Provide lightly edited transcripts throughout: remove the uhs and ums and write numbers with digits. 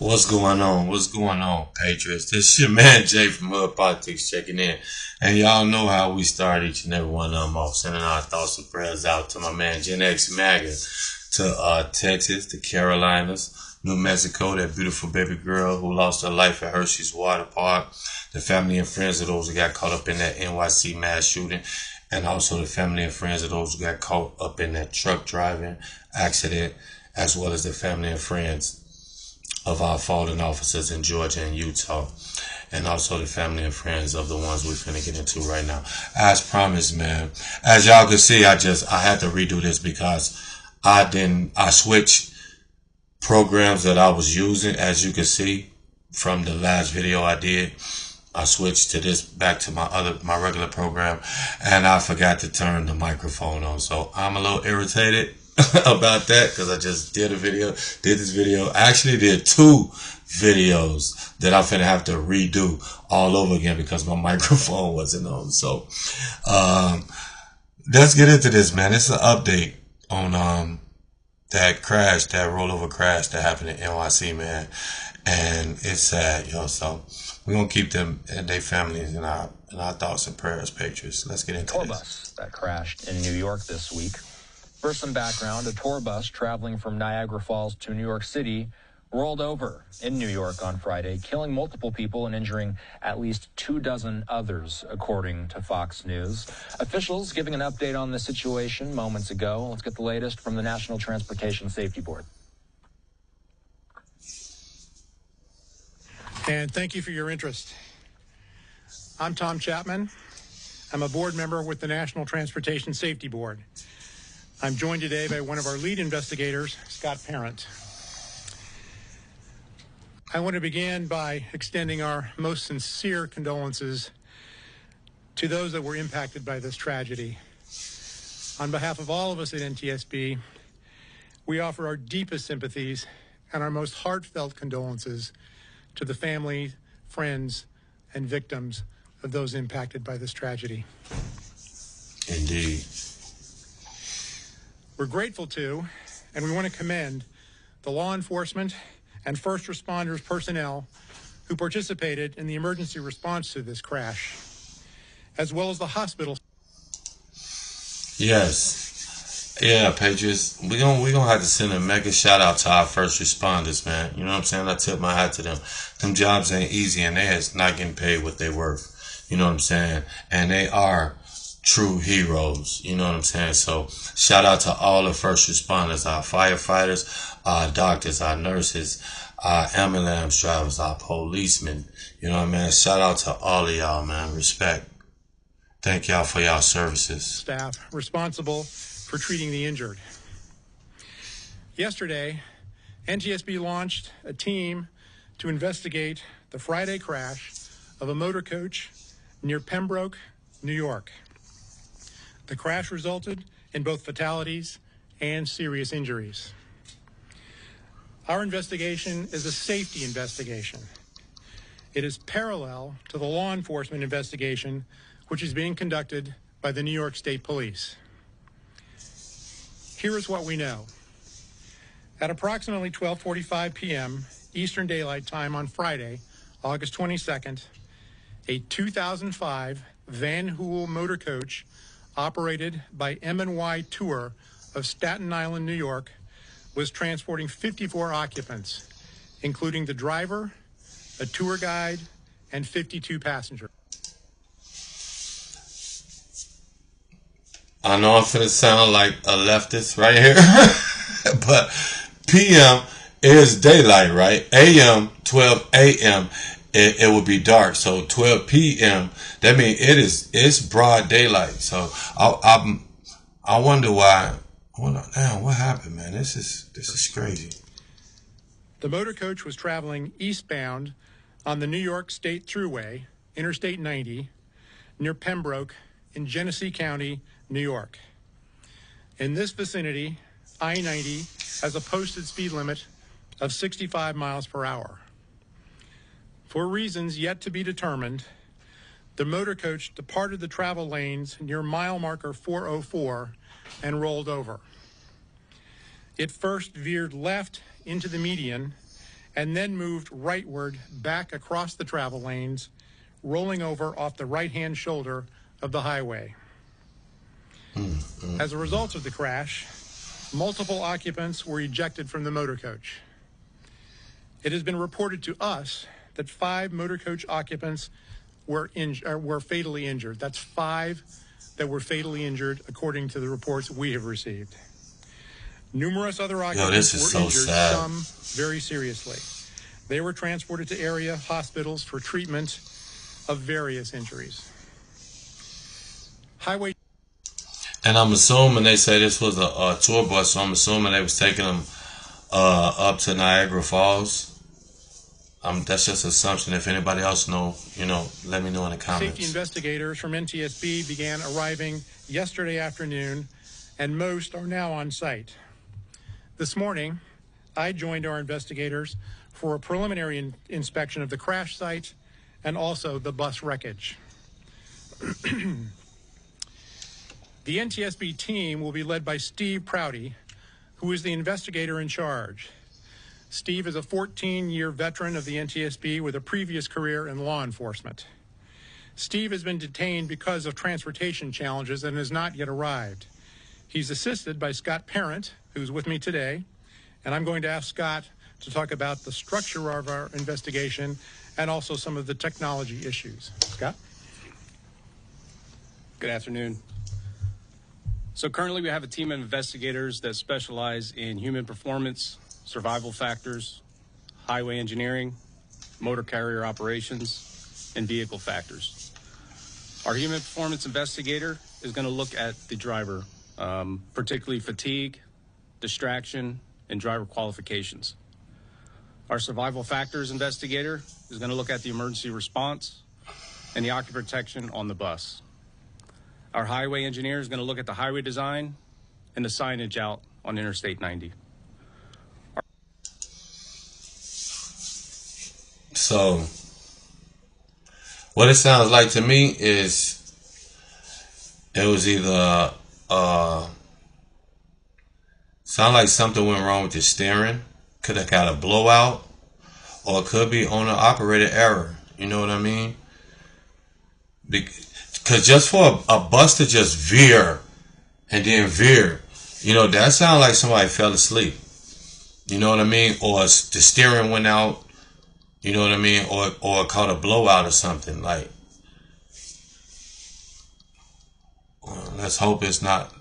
What's going on? What's going on, Patriots? This your man Jay from Hood Politics checking in. And y'all know how we start each and every one of them off, sending our thoughts and prayers out to my man Gen X MAGA, to Texas, the Carolinas, New Mexico, that beautiful baby girl who lost her life at Hershey's Water Park, the family and friends of those who got caught up in that NYC mass shooting, and also the family and friends of those who got caught up in that truck driving accident, as well as the family and friends of our fallen officers in Georgia and Utah, and also the family and friends of the ones we're finna get into right now. As promised, man. As y'all can see, I had to redo this because I switched programs that I was using. As you can see from the last video I did, I switched to this back to my regular program, and I forgot to turn the microphone on. So I'm a little irritated about that because I just did this video. I actually did 2 videos that I'm finna have to redo all over again because my microphone wasn't on. So let's get into this, man. It's an update on that crash, that rollover crash that happened in NYC, man. And it's sad, yo. So we're gonna keep them and their families in our thoughts and prayers, Patriots. Let's get into Tour this. bus that crashed in New York this week. For some background, a tour bus traveling from Niagara Falls to New York City rolled over in New York on Friday, killing multiple people and injuring at least 24 others, according to Fox News. Officials giving an update on the situation moments ago. Let's get the latest from the National Transportation Safety Board. And thank you for your interest. I'm Tom Chapman. I'm a board member with the National Transportation Safety Board. I'm joined today by one of our lead investigators, Scott Parent. I want to begin by extending our most sincere condolences to those that were impacted by this tragedy. On behalf of all of us at NTSB, we offer our deepest sympathies and our most heartfelt condolences to the families, friends, and victims of those impacted by this tragedy. Indeed. We're grateful to, and we want to commend, the law enforcement and first responders personnel who participated in the emergency response to this crash, as well as the hospital. Yes. Yeah, Patriots. We're gonna have to send a mega shout out to our first responders, man. You know what I'm saying? I tip my hat to them. Them jobs ain't easy, and they is not getting paid what they worth. You know what I'm saying? And they are true heroes. You know what I'm saying? So shout out to all the first responders, our firefighters, our doctors, our nurses, our ambulance drivers, our policemen. You know what I mean? Shout out to all of y'all, man. Respect. Thank y'all for y'all services. Staff responsible for treating the injured. Yesterday, NTSB launched a team to investigate the Friday crash of a motor coach near Pembroke, New York. The crash resulted in both fatalities and serious injuries. Our investigation is a safety investigation. It is parallel to the law enforcement investigation, which is being conducted by the New York State Police. Here is what we know. At approximately 12:45 p.m. Eastern Daylight Time on Friday, August 22nd, a 2005 Van Hool motor coach operated by M&Y Tour of Staten Island, New York, was transporting 54 occupants, including the driver, a tour guide, and 52 passengers. I know I'm finna sound like a leftist right here, but PM is daylight, right? AM, 12 a.m., it would be dark. So 12 p.m., that means it's broad daylight. So I wonder why. Damn, what happened, man? This is crazy. The motor coach was traveling eastbound on the New York State Thruway, Interstate 90, near Pembroke in Genesee County, New York. In this vicinity, I-90 has a posted speed limit of 65 miles per hour. For reasons yet to be determined, the motor coach departed the travel lanes near mile marker 404 and rolled over. It first veered left into the median and then moved rightward back across the travel lanes, rolling over off the right-hand shoulder of the highway. As a result of the crash, multiple occupants were ejected from the motor coach. It has been reported to us that 5 motor coach occupants were fatally injured. That's 5 that were fatally injured, according to the reports we have received. Numerous other occupants were injured, some very seriously. They were transported to area hospitals for treatment of various injuries. Highway. And I'm assuming they say this was a tour bus, so I'm assuming they was taking them up to Niagara Falls. That's just an assumption. If anybody else know, let me know in the comments. Safety investigators from NTSB began arriving yesterday afternoon, and most are now on site. This morning, I joined our investigators for a preliminary inspection of the crash site and also the bus wreckage. The NTSB team will be led by Steve Prouty, who is the investigator in charge. Steve is a 14-year veteran of the NTSB with a previous career in law enforcement. Steve has been detained because of transportation challenges and has not yet arrived. He's assisted by Scott Parent, who's with me today, and I'm going to ask Scott to talk about the structure of our investigation and also some of the technology issues. Scott? Good afternoon. So currently we have a team of investigators that specialize in human performance, survival factors, highway engineering, motor carrier operations, and vehicle factors. Our human performance investigator is going to look at the driver, particularly fatigue, distraction, and driver qualifications. Our survival factors investigator is going to look at the emergency response and the occupant protection on the bus. Our highway engineer is going to look at the highway design and the signage out on Interstate 90. So, what it sounds like to me is it was either sound like something went wrong with the steering, could have got a blowout, or it could be owner operator error. You know what I mean? Because just for a bus to just veer and then veer, that sounds like somebody fell asleep. You know what I mean? Or the steering went out. You know what I mean? Or caught a blowout or something. Like, let's hope it's not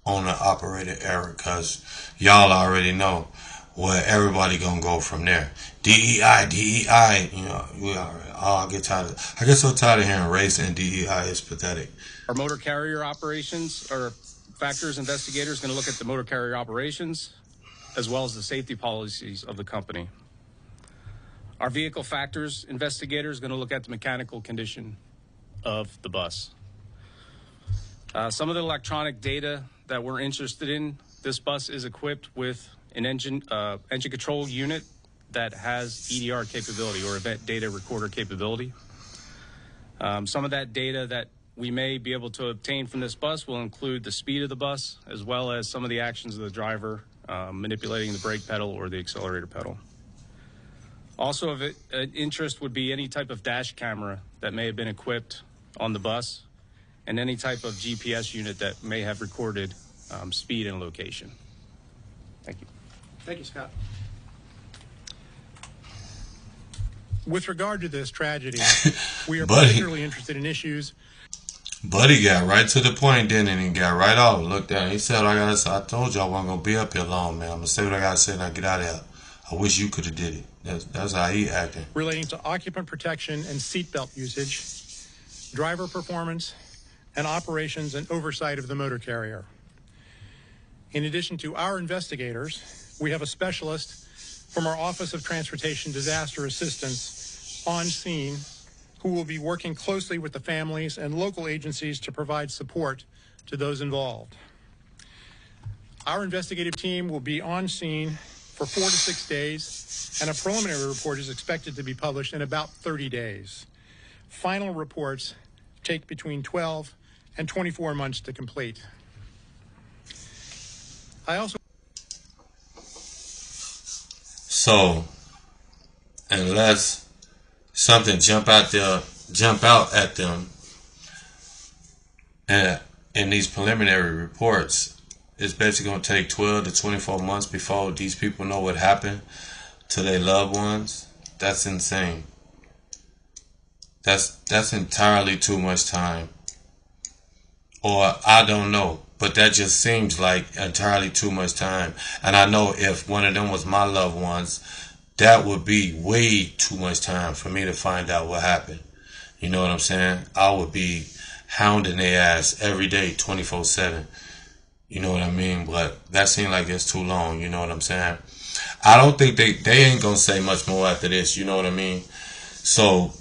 owner operator error, because y'all already know where everybody gonna go from there. DEI. I get so tired of hearing race and DEI is pathetic. Our motor carrier operations or factors investigator is going to look at the motor carrier operations as well as the safety policies of the company. Our vehicle factors investigator is going to look at the mechanical condition of the bus. Some of the electronic data that we're interested in, this bus is equipped with an engine control unit that has EDR capability, or event data recorder capability. Some of that data that we may be able to obtain from this bus will include the speed of the bus, as well as some of the actions of the driver manipulating the brake pedal or the accelerator pedal. Also of interest would be any type of dash camera that may have been equipped on the bus, and any type of GPS unit that may have recorded speed and location. Thank you. Thank you, Scott. With regard to this tragedy, we are particularly interested in issues. Buddy got right to the point, didn't he? And he got right off. Looked down. He said, I told you I wasn't going to be up here long, man. I'm going to say what I got to say and I get out of here. I wish you could have did it. That's how he acting. Relating to occupant protection and seatbelt usage, driver performance, and operations and oversight of the motor carrier. In addition to our investigators, we have a specialist from our Office of Transportation Disaster Assistance on scene who will be working closely with the families and local agencies to provide support to those involved. Our investigative team will be on scene for 4 to 6 days, and a preliminary report is expected to be published in about 30 days. Final reports take between 12 and 24 months to complete. So unless something jump out at them, and in these preliminary reports, it's basically going to take 12 to 24 months before these people know what happened to their loved ones. That's insane. That's entirely too much time. Or I don't know, but that just seems like entirely too much time. And I know if one of them was my loved ones, that would be way too much time for me to find out what happened. You know what I'm saying? I would be hounding their ass every day, 24/7. You know what I mean? But that seems like it's too long. You know what I'm saying? I don't think they ain't gonna say much more after this. You know what I mean? So,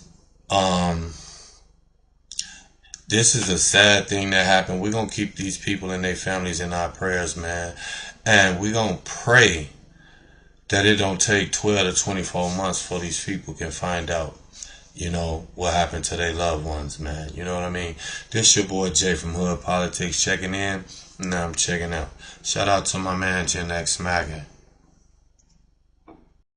this is a sad thing that happened. We're gonna keep these people and their families in our prayers, man, and we're gonna pray that it don't take 12 to 24 months for these people can find out, you know, what happened to their loved ones, man. You know what I mean? This your boy Jay from Hood Politics checking in. Now I'm checking out. Shout out to my man Gen X Maga.